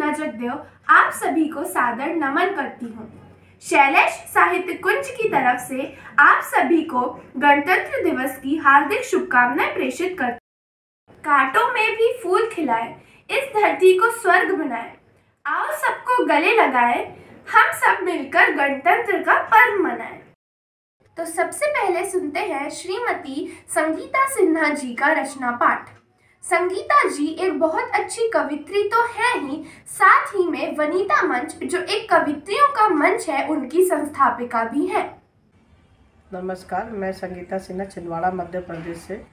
सिन्हा जगदेव आप सभी को सादर नमन करती हूँ। शैलेश साहित्य कुंज की तरफ से आप सभी को गणतंत्र दिवस की हार्दिक शुभकामनाएं प्रेषित करती हूँ। कांटों में भी फूल खिलाए, इस धरती को स्वर्ग बनाए, आओ सबको गले लगाए, हम सब मिलकर गणतंत्र का पर्व मनाएं। तो सबसे पहले सुनते हैं श्रीमती संगीता सिन्हा जी का रचना पाठ। संगीता जी एक बहुत अच्छी कवित्री तो है ही, साथ ही में वनिता मंच जो एक कवित्रियों का मंच है उनकी संस्थापिका भी है। नमस्कार, मैं संगीता सिन्हा छिंदवाड़ा मध्य प्रदेश से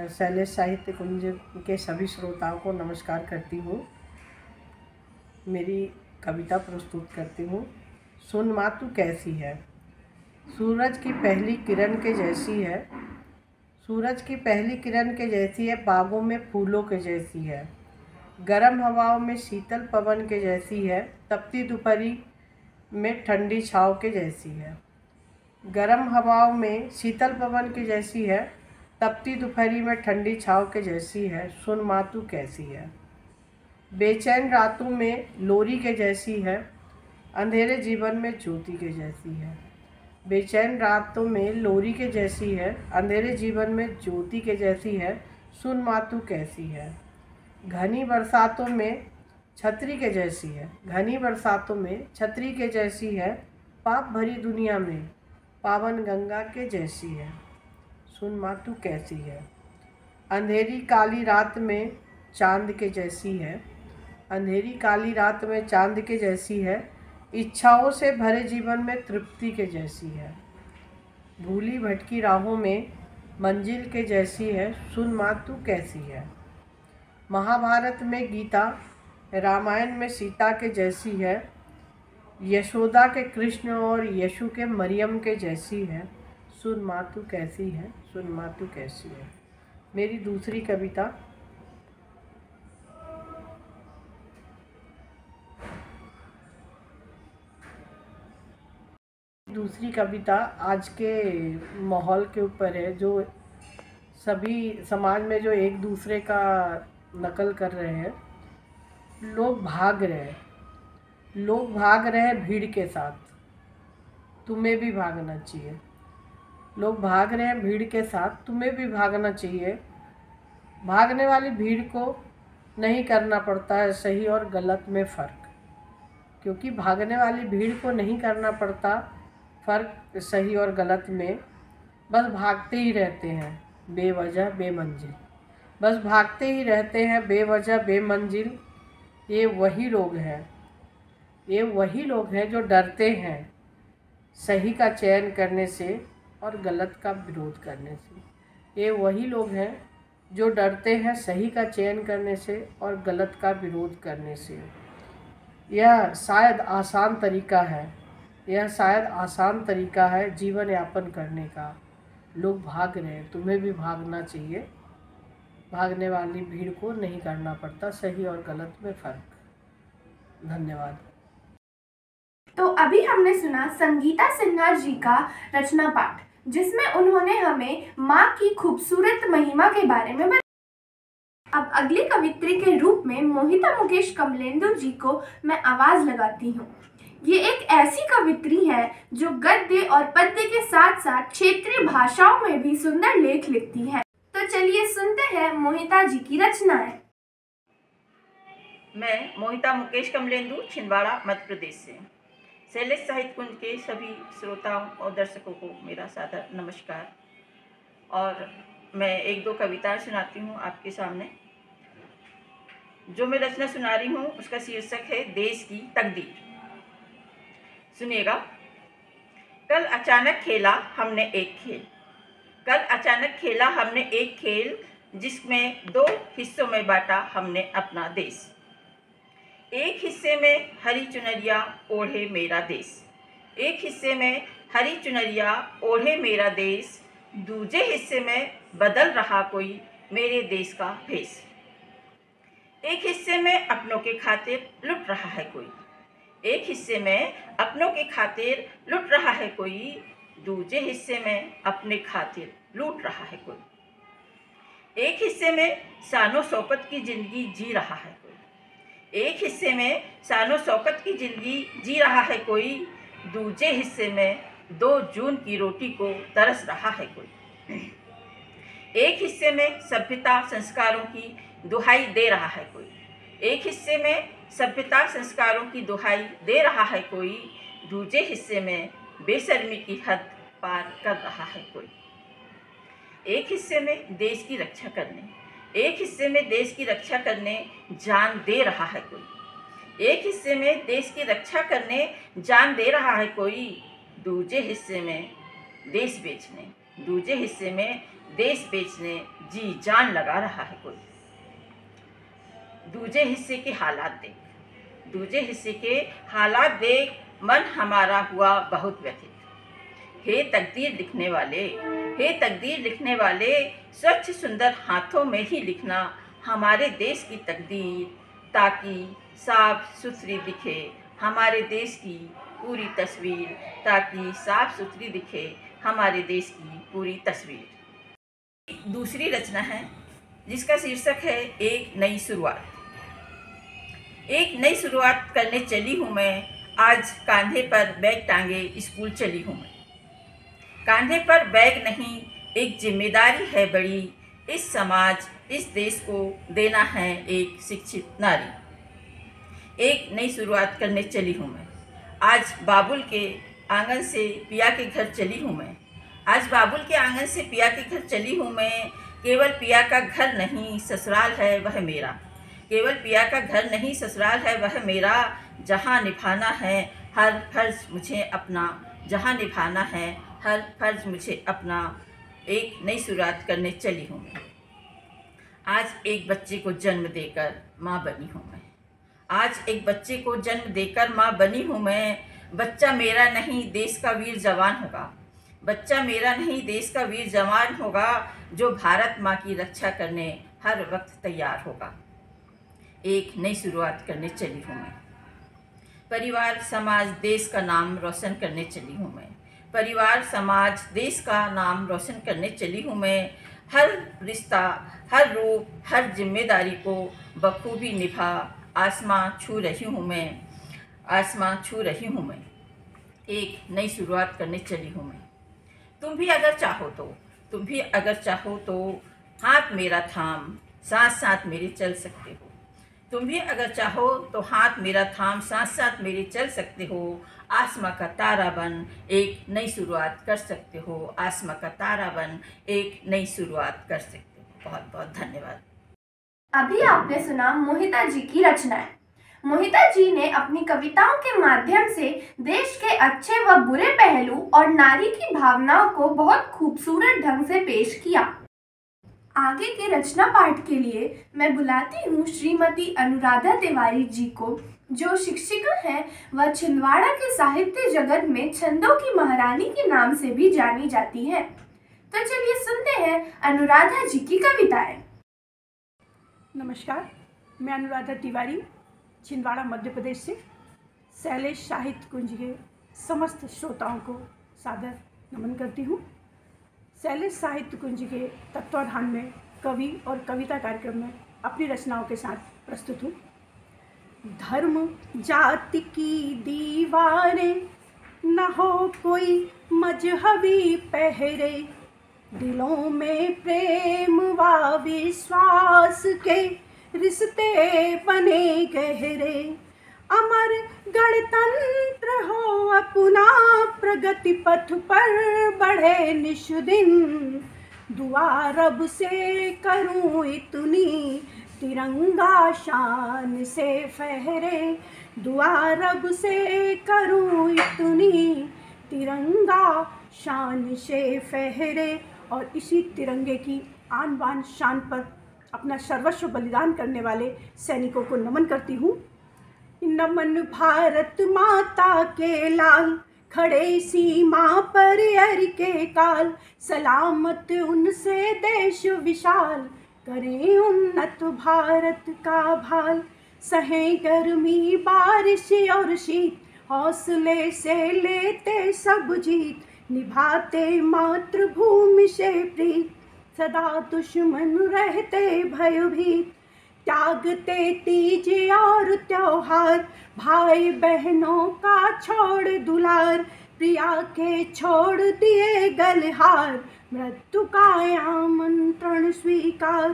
शैलेश साहित्य कुंज के सभी श्रोताओं को नमस्कार करती हूँ। मेरी कविता प्रस्तुत करती हूँ। सुन माँ तू कैसी है, सूरज की पहली किरण के जैसी है, सूरज की पहली किरण के जैसी है, बागों में फूलों के जैसी है, गर्म हवाओं में शीतल पवन के जैसी है, तपती दोपहरी में ठंडी छाँव के जैसी है, गर्म हवाओं में शीतल पवन की जैसी है, तपती दोपहरी में ठंडी छाँव के जैसी है। सुन माँ तू कैसी है, बेचैन रातों में लोरी के जैसी है, अंधेरे जीवन में ज्योति के जैसी है, बेचैन रातों में लोरी के जैसी है, अंधेरे जीवन में ज्योति के जैसी है। सुन माँ तू कैसी है, घनी बरसातों में छतरी के जैसी है, घनी बरसातों में छतरी के जैसी है, पाप भरी दुनिया में पावन गंगा के जैसी है। सुन माँ तू कैसी है, अंधेरी काली रात में चांद के जैसी है, अंधेरी काली रात में चांद के जैसी है, इच्छाओं से भरे जीवन में तृप्ति के जैसी है, भूली भटकी राहों में मंजिल के जैसी है। सुन माँ तू कैसी है, महाभारत में गीता, रामायण में सीता के जैसी है, यशोदा के कृष्ण और यशु के मरियम के जैसी है। सुन माँ तू कैसी है, सुन माँ तू कैसी है। मेरी दूसरी कविता आज के माहौल के ऊपर है, जो सभी समाज में जो एक दूसरे का नकल कर रहे हैं, लोग भाग रहे हैं भीड़ के साथ, तुम्हें भी भागना चाहिए। लोग भाग रहे हैं भीड़ के साथ, तुम्हें भी भागना चाहिए। भागने वाली भीड़ को नहीं करना पड़ता है सही और गलत में फ़र्क, क्योंकि भागने वाली भीड़ को नहीं करना पड़ता फ़र्क सही और गलत में, बस भागते ही रहते हैं बेवजह बेमंजिल, बस भागते ही रहते हैं बेवजह बेमंजिल। ये वही लोग हैं जो डरते हैं सही का चयन करने से और गलत का विरोध करने से। ये वही लोग हैं जो डरते हैं सही का चयन करने से और गलत का विरोध करने से। यह शायद आसान तरीका है जीवन यापन करने का। लोग भाग रहे हैं, तुम्हें भी भागना चाहिए। भागने वाली भीड़ को नहीं करना पड़ता सही और गलत में फ़र्क। धन्यवाद। तो अभी हमने सुना संगीता सिन्हा जी का रचना पाठ, जिसमें उन्होंने हमें माँ की खूबसूरत महिमा के बारे में बताया। अब अगली कवित्री के रूप में मोहिता मुकेश कमलेंदु जी को मैं आवाज लगाती हूँ। ये एक ऐसी कवित्री है जो गद्य और पद्य के साथ साथ क्षेत्रीय भाषाओं में भी सुंदर लेख लिखती है। तो चलिए सुनते हैं मोहिता जी की रचनाएं। मैं मोहिता मुकेश कमलेंदु छिंदवाड़ा मध्य प्रदेश से। शैलेश साहित्य कुंज के सभी श्रोताओं और दर्शकों को मेरा सादर नमस्कार। और मैं एक दो कविताएं सुनाती हूँ आपके सामने। जो मैं रचना सुना रही हूँ उसका शीर्षक है देश की तकदीर। सुनिएगा। कल अचानक खेला हमने एक खेल, जिसमें दो हिस्सों में बांटा हमने अपना देश। एक हिस्से में हरी चुनरिया ओढ़े मेरा देश, एक हिस्से में हरी चुनरिया ओढ़े मेरा देश, दूजे हिस्से में बदल रहा कोई मेरे देश का भेष। एक हिस्से में अपनों के खातिर लुट रहा है कोई, एक हिस्से में अपनों के खातिर लुट रहा है कोई, दूजे हिस्से में अपने खातिर लूट रहा है कोई। एक हिस्से में शानो शौकत की जिंदगी जी रहा है कोई, एक हिस्से में शानो शौकत की जिंदगी जी रहा है कोई, दूसरे हिस्से में 2 जून की रोटी को तरस रहा है कोई। एक हिस्से में सभ्यता संस्कारों की दुहाई दे रहा है कोई, एक हिस्से में सभ्यता संस्कारों की दुहाई दे रहा है कोई, दूसरे हिस्से में बेशर्मी की हद पार कर रहा है कोई। एक हिस्से में देश की रक्षा करने, एक हिस्से में देश की रक्षा करने जान दे रहा है कोई, एक हिस्से में देश की रक्षा करने जान दे रहा है कोई, दूसरे हिस्से में देश बेचने, दूसरे हिस्से में देश बेचने जी जान लगा रहा है कोई। दूसरे हिस्से के हालात देख, दूसरे हिस्से के हालात देख मन हमारा हुआ बहुत व्यथित। हे तकदीर लिखने वाले, हे तकदीर लिखने वाले, स्वच्छ सुंदर हाथों में ही लिखना हमारे देश की तकदीर, ताकि साफ सुथरी दिखे हमारे देश की पूरी तस्वीर, ताकि साफ सुथरी दिखे हमारे देश की पूरी तस्वीर। दूसरी रचना है जिसका शीर्षक है एक नई शुरुआत। एक नई शुरुआत करने चली हूँ मैं, आज कांधे पर बैग टांगे स्कूल चली हूँ मैं। कांधे पर बैग नहीं, एक जिम्मेदारी है बड़ी, इस समाज इस देश को देना है एक शिक्षित नारी। एक नई शुरुआत करने चली हूँ मैं, आज बाबुल के आंगन से पिया के घर चली हूँ मैं। आज बाबुल के आंगन से पिया के घर चली हूँ मैं, केवल पिया का घर नहीं ससुराल है वह मेरा, केवल पिया का घर नहीं ससुराल है वह मेरा, जहाँ निभाना है हर फर्ज मुझे अपना, जहाँ निभाना है हर फर्ज मुझे अपना। एक नई शुरुआत करने चली हूँ मैं, आज एक बच्चे को जन्म देकर माँ बनी हूँ मैं। आज एक बच्चे को जन्म देकर माँ बनी हूँ मैं। बच्चा मेरा नहीं देश का वीर जवान होगा, बच्चा मेरा नहीं देश का वीर जवान होगा, जो भारत माँ की रक्षा करने हर वक्त तैयार होगा। एक नई शुरुआत करने चली हूँ मैं, परिवार समाज देश का नाम रोशन करने चली हूँ मैं। परिवार समाज देश का नाम रोशन करने चली हूँ मैं। हर रिश्ता हर रूप हर जिम्मेदारी को बखूबी निभा आसमां छू रही हूँ मैं, आसमां छू रही हूँ मैं। एक नई शुरुआत करने चली हूँ मैं। तुम भी अगर चाहो तो, तुम भी अगर चाहो तो हाथ मेरा थाम साथ साथ मेरे चल सकते हो। तुम भी अगर चाहो तो हाथ मेरा थाम साथ साथ मेरे चल सकते हो। आसमां का तारा बन एक नई शुरुआत कर सकते हो, आसमां का तारा बन एक नई शुरुआत कर सकते हो। बहुत बहुत धन्यवाद। अभी आपने सुना मोहिता जी की रचनाएं। मोहिता जी ने अपनी कविताओं के माध्यम से देश के अच्छे व बुरे पहलू और नारी की भावनाओं को बहुत खूबसूरत ढंग से पेश किया। आगे के रचना पाठ के लिए मैं बुलाती हूँ श्रीमती अनुराधा तिवारी जी को, जो शिक्षिका हैं व छिंदवाड़ा के साहित्य जगत में छंदों की महारानी के नाम से भी जानी जाती हैं। तो चलिए सुनते हैं अनुराधा जी की कविताएं। नमस्कार, मैं अनुराधा तिवारी छिंदवाड़ा मध्य प्रदेश से शैलेश साहित्य कुंज के समस्त श्रोताओं को सादर नमन करती हूँ। शैलेश साहित्य कुंज के तत्वाधान में कवि और कविता कार्यक्रम में अपनी रचनाओं के साथ प्रस्तुत हूँ। धर्म जाति की दीवारें न हो कोई मजहबी पहरे, दिलों में प्रेम व विश्वास के रिश्ते बने गहरे। अमर गणतंत्र हो अपना प्रगति पथ पर बढ़े निष्दिन, दुआ रब से करूं इतनी तिरंगा शान से फहरे, दुआ रब से करूं इतनी तिरंगा शान से फहरे। और इसी तिरंगे की आन बान शान पर अपना सर्वस्व बलिदान करने वाले सैनिकों को नमन करती हूँ। नमन भारत माता के लाल, खड़े सीमा पर अर के काल, सलामत उनसे देश विशाल, करें उन्नत भारत का भाल। सहें गर्मी बारिश और शीत, हौसले से लेते सब जीत, निभाते मातृभूमि से प्रीत, सदा दुश्मन रहते भयभीत, त्यागते तीज और त्योहार, भाई बहनों का छोड़ दुलार, प्रिया के छोड़ दिए गलहार, मृत्यु का आमंत्रण स्वीकार,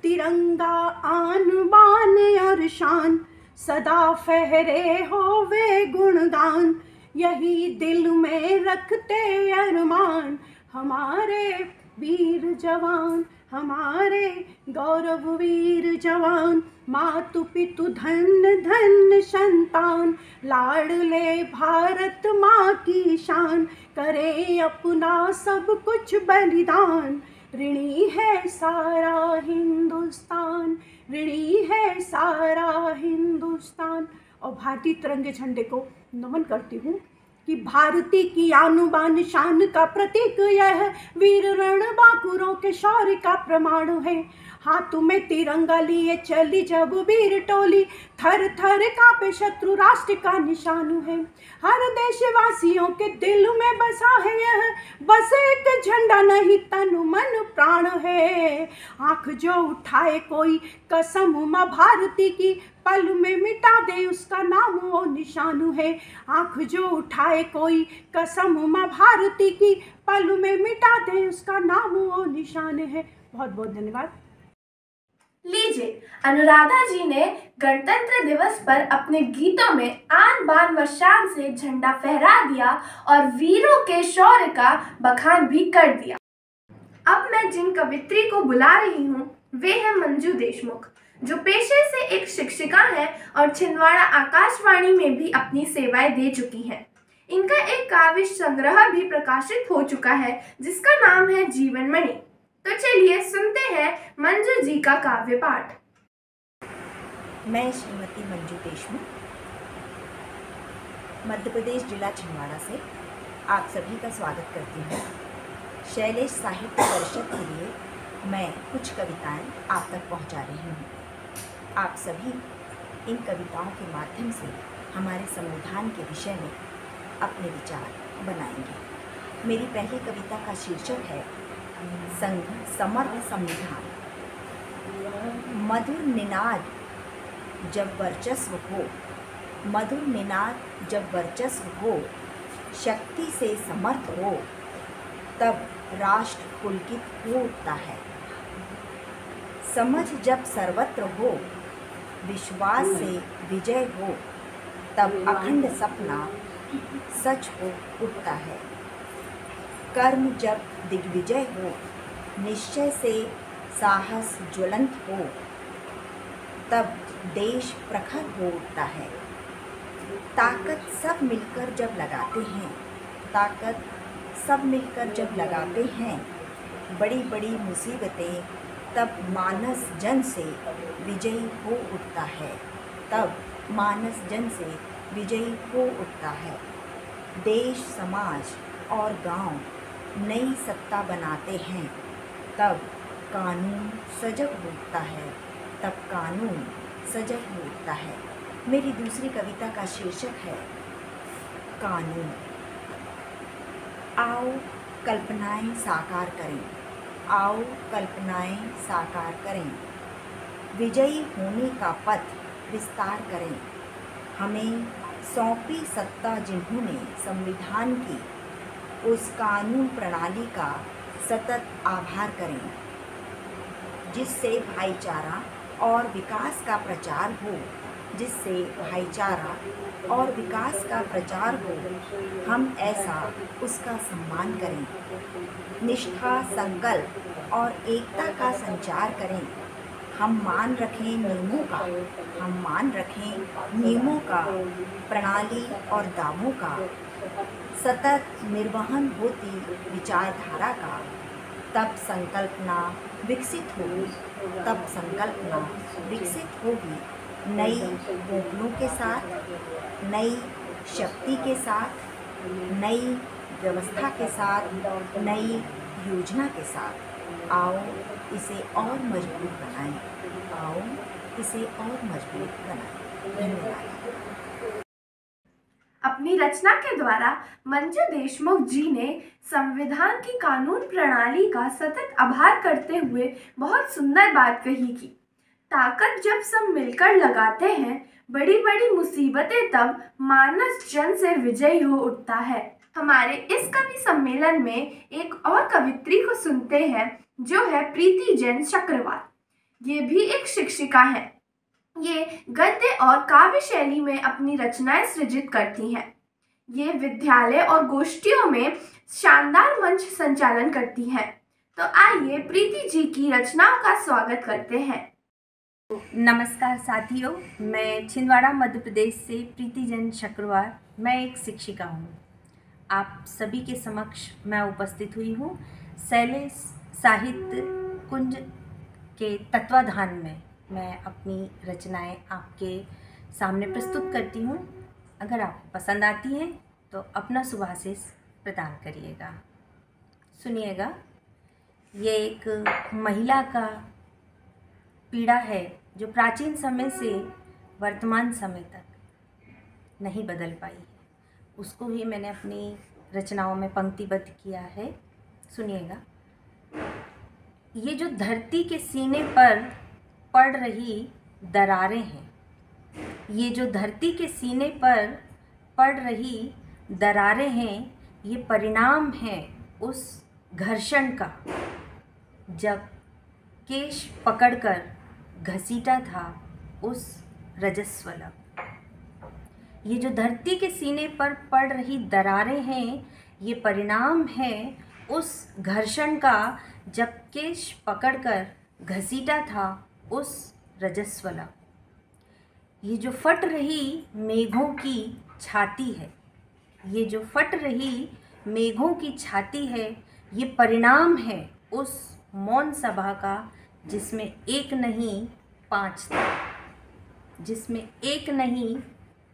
तिरंगा आन बान और शान, सदा फहरे होवे गुणगान, यही दिल में रखते अरमान, हमारे वीर जवान, हमारे गौरव वीर जवान, मातु पितु धन धन संतान, लाडले भारत माँ की शान, करे अपना सब कुछ बलिदान, ऋणी है सारा हिंदुस्तान, ऋणी है सारा हिंदुस्तान। और भारतीय तिरंगे झंडे को नमन करती हूँ कि भारती की आनु बान शान का प्रतीक यह वीर रणबांकुरों के शौर्य का प्रमाण है। हाथों में तिरंगा लिए चली जब वीर टोली, थर थर कांपे शत्रु राष्ट्र का निशान है। हर देशवासियों के दिल में बसा है यह, बस एक झंडा नहीं तन मन प्राण है। आंख जो उठाए कोई कसम माँ भारती की, पल में मिटा दे उसका नाम वो निशान है। आंख जो उठाए कोई कसम माँ भारती की, पल में मिटा दे उसका नाम वो निशान है। बहुत बहुत धन्यवाद। लीजिए, अनुराधा जी ने गणतंत्र दिवस पर अपने गीतों में आन बान व शान से झंडा फहरा दिया और वीरों के शौर्य का बखान भी कर दिया। अब मैं जिन कवित्री को बुला रही हूँ वे हैं मंजू देशमुख, जो पेशे से एक शिक्षिका हैं और छिंदवाड़ा आकाशवाणी में भी अपनी सेवाएं दे चुकी हैं। इनका एक काव्य संग्रह भी प्रकाशित हो चुका है जिसका नाम है जीवन मणि। तो चलिए सुनते हैं मंजू जी का काव्य पाठ। मैं श्रीमती मंजू देशमुख, मध्य प्रदेश जिला छिंदवाड़ा से आप सभी का स्वागत करती हूँ। शैलेश साहित्य परिषद के लिए मैं कुछ कविताएं आप तक पहुँचा रही हूँ। आप सभी इन कविताओं के माध्यम से हमारे संविधान के विषय में अपने विचार बनाएंगे। मेरी पहली कविता का शीर्षक है संघ समर्थ संविधान। मधुर निनाद जब वर्चस्व हो, मधुर निनाद जब वर्चस्व हो, शक्ति से समर्थ हो, तब राष्ट्र पुलकित हो उठता है। समझ जब सर्वत्र हो, विश्वास से विजय हो, तब अखंड सपना सच हो उठता है। कर्म जब दिग्विजय हो, निश्चय से साहस ज्वलंत हो, तब देश प्रखर हो उठता है। ताकत सब मिलकर जब लगाते हैं, ताकत सब मिलकर जब लगाते हैं, बड़ी बड़ी मुसीबतें, तब मानस जन से विजयी हो उठता है, तब मानस जन से विजयी हो उठता है। देश समाज और गांव नई सत्ता बनाते हैं, तब कानून सजग उठता है, तब कानून सजग उठता है। मेरी दूसरी कविता का शीर्षक है कानून। आओ कल्पनाएं साकार करें, आओ कल्पनाएं साकार करें, विजयी होने का पथ विस्तार करें। हमें सौंपी सत्ता जिन्होंने संविधान की, उस कानून प्रणाली का सतत आभार करें, जिससे भाईचारा और विकास का प्रचार हो, जिससे भाईचारा और विकास का प्रचार हो। हम ऐसा उसका सम्मान करें। निष्ठा, संकल्प और एकता का संचार करें। हम मान रखें नियमों का, हम मान रखें नियमों का, प्रणाली और दावों का। सतत निर्वहन होती विचारधारा का, तब संकल्पना विकसित होगी, तब संकल्पना विकसित होगी। नई होपलों के साथ, नई शक्ति के साथ, नई व्यवस्था के साथ, नई योजना के साथ। आओ इसे और मजबूत बनाएं, आओ इसे और मजबूत बनाएं। धन्यवाद। अपनी रचना के द्वारा मंजू देशमुख जी ने संविधान की कानून प्रणाली का सतत आभार करते हुए बहुत सुंदर बात कही कि ताकत जब सब मिलकर लगाते हैं, बड़ी बड़ी मुसीबतें तब मानस जन से विजयी हो उठता है। हमारे इस कवि सम्मेलन में एक और कवित्री को सुनते हैं जो है प्रीति जैन चक्रवाल। ये भी एक शिक्षिका है। ये गद्य और काव्य शैली में अपनी रचनाएं सृजित करती हैं। ये विद्यालय और गोष्ठियों में शानदार मंच संचालन करती हैं। तो आइए प्रीति जी की रचनाओं का स्वागत करते हैं। नमस्कार साथियों, मैं छिंदवाड़ा मध्य प्रदेश से प्रीति जैन चक्रवाल। मैं एक शिक्षिका हूँ। आप सभी के समक्ष मैं उपस्थित हुई हूँ शैलेश साहित्य कुंज के तत्वाधान में। मैं अपनी रचनाएं आपके सामने प्रस्तुत करती हूँ। अगर आपको पसंद आती हैं तो अपना शुभाशीष प्रदान करिएगा। सुनिएगा। ये एक महिला का पीड़ा है जो प्राचीन समय से वर्तमान समय तक नहीं बदल पाई है। उसको ही मैंने अपनी रचनाओं में पंक्तिबद्ध किया है। सुनिएगा। ये जो धरती के सीने पर पड़ रही दरारें हैं, ये जो धरती के सीने पर पड़ रही दरारें हैं, ये परिणाम है उस घर्षण का जब केश पकड़कर घसीटा था उस रजस्वला। ये जो धरती के सीने पर पड़ रही दरारें हैं, ये परिणाम है उस घर्षण का जब केश पकड़कर घसीटा था उस रजस्वला। ये जो फट रही मेघों की छाती है, ये जो फट रही मेघों की छाती है, ये परिणाम है उस मौन सभा का जिसमें एक नहीं पांच थे, जिसमें एक नहीं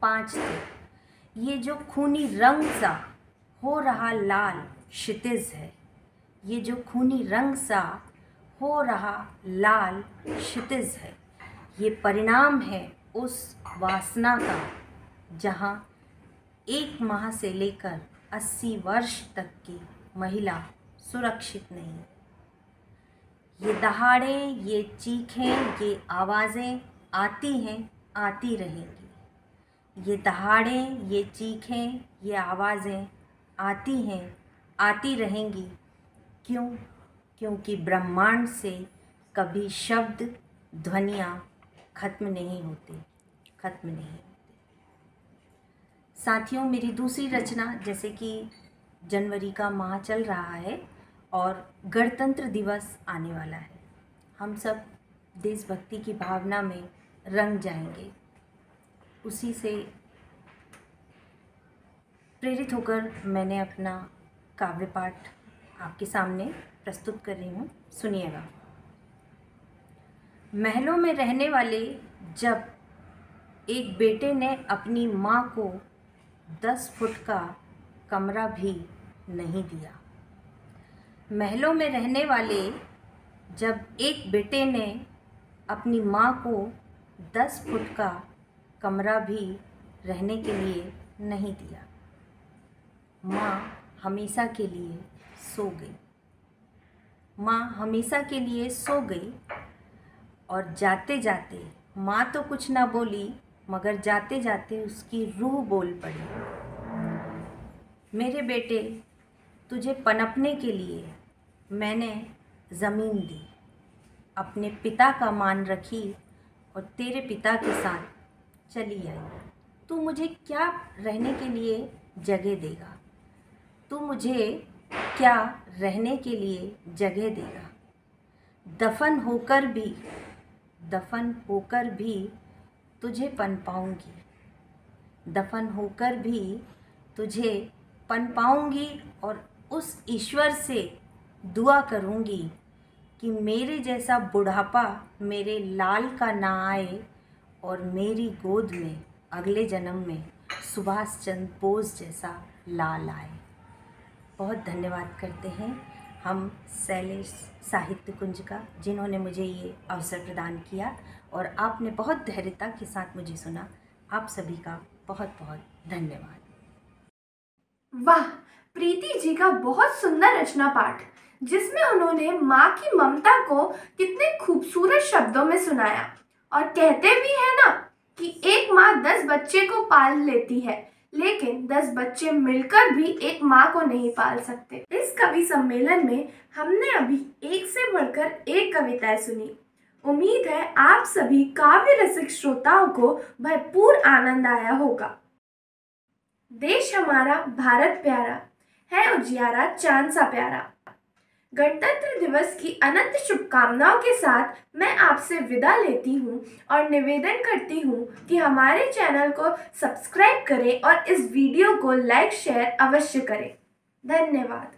पांच थे। ये जो खूनी रंग सा हो रहा लाल क्षितिज है, ये जो खूनी रंग सा हो रहा लाल क्षितिज है, ये परिणाम है उस वासना का जहाँ 1 माह से लेकर 80 वर्ष तक की महिला सुरक्षित नहीं। ये दहाड़ें, ये चीखें, ये आवाज़ें आती हैं, आती रहेंगी। ये दहाड़ें, ये चीखें, ये आवाज़ें आती हैं, आती रहेंगी। क्यों? क्योंकि ब्रह्मांड से कभी शब्द ध्वनियाँ खत्म नहीं होती, खत्म नहीं होती। साथियों, मेरी दूसरी रचना, जैसे कि जनवरी का माह चल रहा है और गणतंत्र दिवस आने वाला है, हम सब देशभक्ति की भावना में रंग जाएंगे। उसी से प्रेरित होकर मैंने अपना काव्य पाठ आपके सामने प्रस्तुत कर रही हूँ। सुनिएगा। महलों में रहने वाले जब एक बेटे ने अपनी माँ को 10 फुट का कमरा भी नहीं दिया। महलों में रहने वाले जब एक बेटे ने अपनी माँ को 10 फुट का कमरा भी रहने के लिए नहीं दिया। माँ हमेशा के लिए सो गई। माँ हमेशा के लिए सो गई और जाते जाते माँ तो कुछ ना बोली, मगर जाते जाते उसकी रूह बोल पड़ी। मेरे बेटे, तुझे पनपने के लिए मैंने ज़मीन दी, अपने पिता का मान रखी और तेरे पिता के साथ चली आई। तू मुझे क्या रहने के लिए जगह देगा? तू मुझे क्या रहने के लिए जगह देगा? दफन होकर भी तुझे पन पाऊँगी। दफन होकर भी तुझे पन पाऊँगी और उस ईश्वर से दुआ करूँगी कि मेरे जैसा बुढ़ापा मेरे लाल का ना आए और मेरी गोद में अगले जन्म में सुभाष चंद्र बोस जैसा लाल आए। बहुत धन्यवाद करते हैं हम शैलेश साहित्य कुंज का, जिन्होंने मुझे ये अवसर प्रदान किया और आपने बहुत धैर्यता के साथ मुझे सुना। आप सभी का बहुत बहुत धन्यवाद। वाह, प्रीति जी का बहुत सुंदर रचना पाठ, जिसमें उन्होंने माँ की ममता को कितने खूबसूरत शब्दों में सुनाया। और कहते भी है ना कि 1 माँ 10 बच्चे को पाल लेती है, लेकिन 10 बच्चे मिलकर भी एक माँ को नहीं पाल सकते। इस कवि सम्मेलन में हमने अभी एक से बढ़कर एक कविताएं सुनी। उम्मीद है आप सभी काव्य रसिक श्रोताओं को भरपूर आनंद आया होगा। देश हमारा भारत प्यारा है, उजियारा चांद सा प्यारा। गणतंत्र दिवस की अनंत शुभकामनाओं के साथ मैं आपसे विदा लेती हूँ और निवेदन करती हूँ कि हमारे चैनल को सब्सक्राइब करें और इस वीडियो को लाइक शेयर अवश्य करें। धन्यवाद।